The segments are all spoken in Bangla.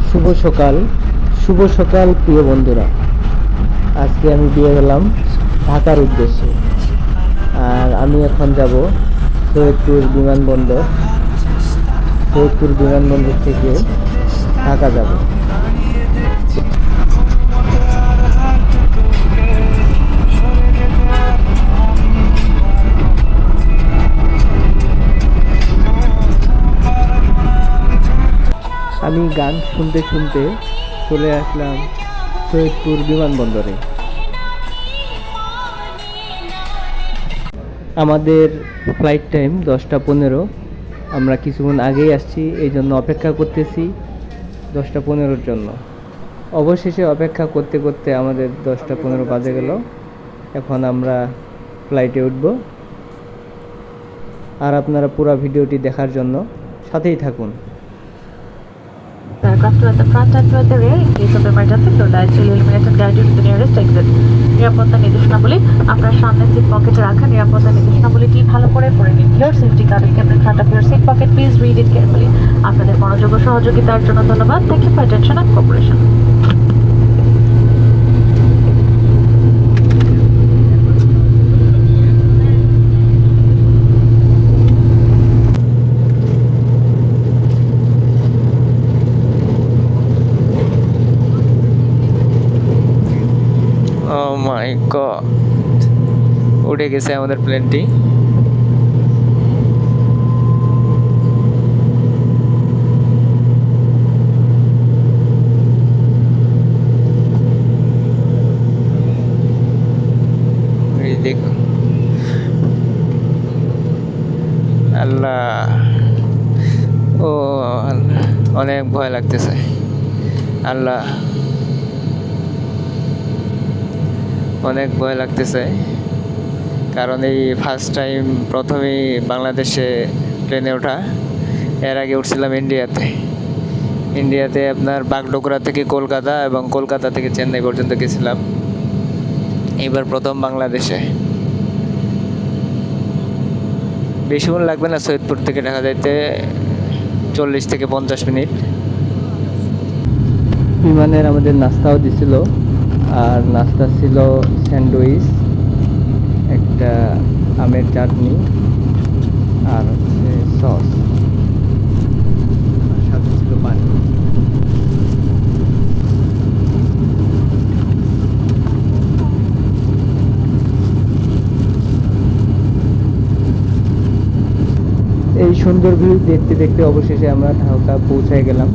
শুভ সকাল, শুভ সকাল প্রিয় বন্ধুরা। আজকে আমি দিয়ে গেলাম ঢাকার উদ্দেশ্যে। আর আমি এখন যাব সৈয়দপুর বিমানবন্দর। সৈয়দপুর বিমানবন্দর থেকে ঢাকা যাব। আমি গান শুনতে শুনতে চলে আসলাম সৈয়দপুর বিমানবন্দরে। আমাদের ফ্লাইট টাইম 10টা 15। আমরা কিছুক্ষণ আগেই আসছি, এই জন্য অপেক্ষা করতেছি 10টা 15-র জন্য। অবশেষে অপেক্ষা করতে করতে আমাদের 10টা 15 বাজে গেল। এখন আমরা ফ্লাইটে উঠব। আর আপনারা পুরো ভিডিওটি দেখার জন্য সাথেই থাকুন। The aircraft to at the front and to at the rear. In case of emergency, floor lights will illuminate and guide you to the nearest exit. নিরাপত্তা নির্দেশনাবলী আপনার সামনে সিট পকেটে রাখা নিরাপত্তা নির্দেশনাবলীটি ভালো করে পড়ে নিন। Your safety card is kept in front of your seat pocket. Please read it carefully. আপনাদের মনোযোগ ও সহযোগিতার জন্য ধন্যবাদ। Thank you for attention and cooperation. Oh my god, উড়ে গেছে আমাদের প্লেনটি। এই দেখুন, আল্লাহ, ও আল্লাহ, অনেক ভয় লাগতেছে। আল্লাহ, অনেক ভয় লাগতেছে, কারণ এই ফার্স্ট টাইম প্রথমেই বাংলাদেশে প্লেনে ওঠা। এর আগে উঠছিলাম ইন্ডিয়াতে আপনার বাগডোগরা থেকে কলকাতা এবং কলকাতা থেকে চেন্নাই পর্যন্ত গেছিলাম। এবার প্রথম বাংলাদেশে। বেশিক্ষণ লাগবে না সৈয়দপুর থেকে ঢাকা যাইতে, 40 থেকে 50 মিনিট। বিমানের আমাদের নাস্তাও দিছিল, আর নাস্তা ছিল স্যান্ডউইচ, একটা আমের চাটনি, আর হচ্ছে সস, আর সাথে ছিল পানি। এই সুন্দর ভিউ দেখতে দেখতে অবশেষে আমরা ঢাকা পৌঁছায় গেলাম।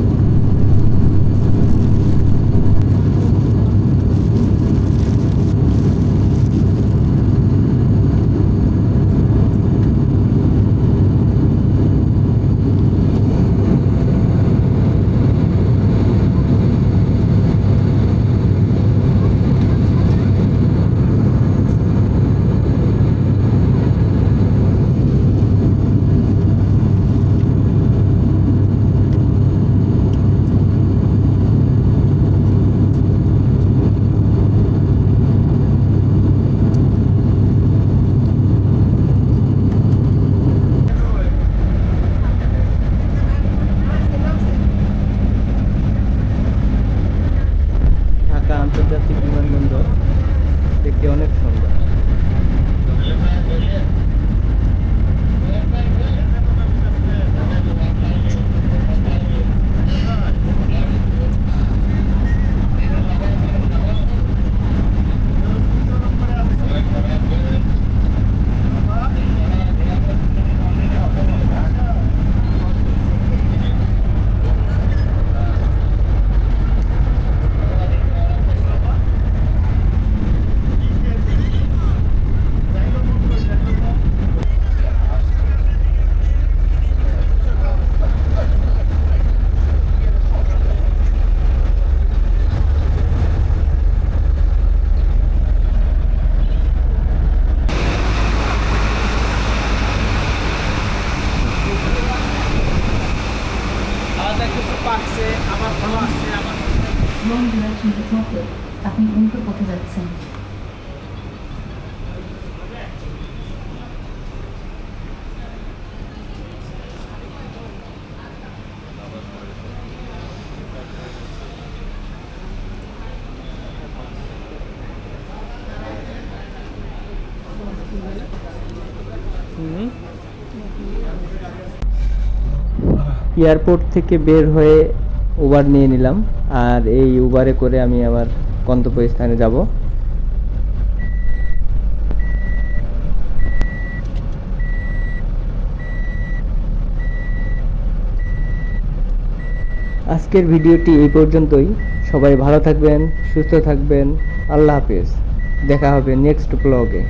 ঢাকা আন্তর্জাতিক বিমানবন্দর দেখতে অনেক সুন্দর। Wrong direction detected. আপনি উল্টো পথে যাচ্ছেন। এয়ারপোর্ট থেকে বের হয়ে উবার নিয়ে নিলাম, আর এই উবারে করে আমি আমার গন্তব্যস্থানে যাব। আজকের ভিডিওটি এই পর্যন্তই। সবাই ভালো থাকবেন, সুস্থ থাকবেন। আল্লাহ হাফেজ। দেখা হবে নেক্সট ব্লগে।